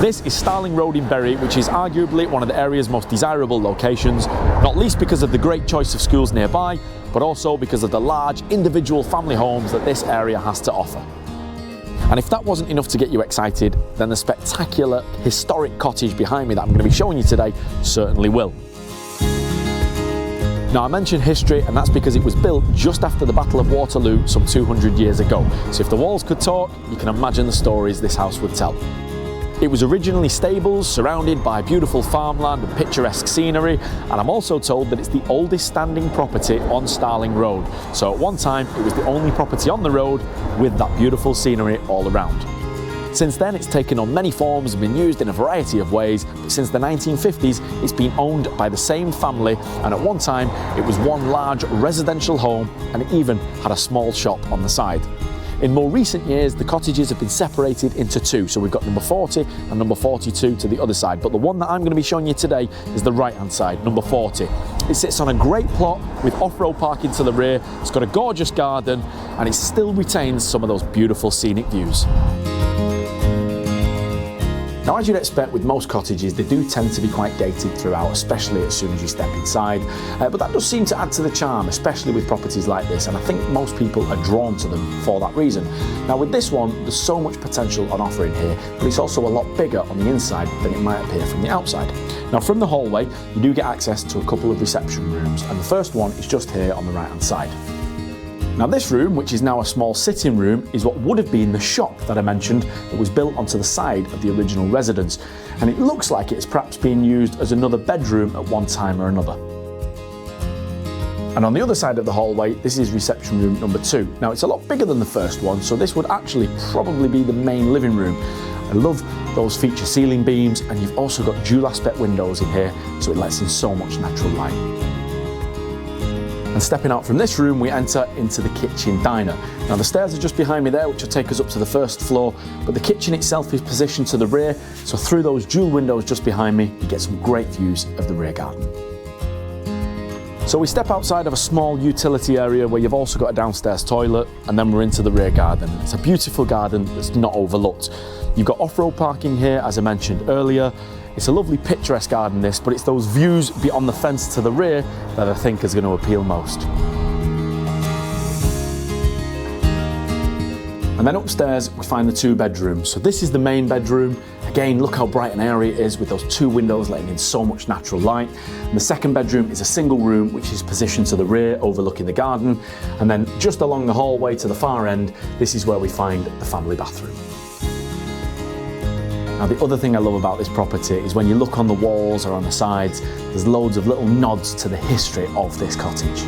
This is Starling Road in Bury, which is arguably one of the area's most desirable locations, not least because of the great choice of schools nearby, but also because of the large individual family homes that this area has to offer. And if that wasn't enough to get you excited, then the spectacular historic cottage behind me that I'm going to be showing you today certainly will. Now, I mentioned history, and that's because it was built just after the Battle of Waterloo some 200 years ago. So if the walls could talk, you can imagine the stories this house would tell. It was originally stables surrounded by beautiful farmland and picturesque scenery, and I'm also told that it's the oldest standing property on Starling Road. So at one time it was the only property on the road with that beautiful scenery all around. Since then it's taken on many forms and been used in a variety of ways, but since the 1950s it's been owned by the same family, and at one time it was one large residential home and it even had a small shop on the side. In more recent years, the cottages have been separated into two, so we've got number 40 and number 42 to the other side, but the one that I'm going to be showing you today is the right-hand side, number 40. It sits on a great plot with off-road parking to the rear, it's got a gorgeous garden, and it still retains some of those beautiful scenic views. Now, as you'd expect with most cottages, they do tend to be quite dated throughout, especially as soon as you step inside. But that does seem to add to the charm, especially with properties like this, and I think most people are drawn to them for that reason. Now, with this one, there's so much potential on offer in here, but it's also a lot bigger on the inside than it might appear from the outside. Now, from the hallway, you do get access to a couple of reception rooms, and the first one is just here on the right-hand side. Now, this room, which is now a small sitting room, is what would have been the shop that I mentioned that was built onto the side of the original residence, and it looks like it's perhaps being used as another bedroom at one time or another. And on the other side of the hallway, this is reception room number 2. Now, it's a lot bigger than the first one, so this would actually probably be the main living room. I love those feature ceiling beams, and you've also got dual aspect windows in here, so it lets in so much natural light. And stepping out from this room, we enter into the kitchen diner. Now, the stairs are just behind me there, which will take us up to the first floor, but the kitchen itself is positioned to the rear, so through those dual windows just behind me, you get some great views of the rear garden. So we step outside of a small utility area where you've also got a downstairs toilet, and then we're into the rear garden. It's a beautiful garden that's not overlooked. You've got off-road parking here, as I mentioned earlier. It's a lovely picturesque garden this, but it's those views beyond the fence to the rear that I think is going to appeal most. And then upstairs we find the 2 bedrooms. So this is the main bedroom. Again, look how bright and airy it is with those 2 windows letting in so much natural light. And the second bedroom is a single room which is positioned to the rear overlooking the garden. And then just along the hallway to the far end, this is where we find the family bathroom. Now, the other thing I love about this property is when you look on the walls or on the sides, there's loads of little nods to the history of this cottage.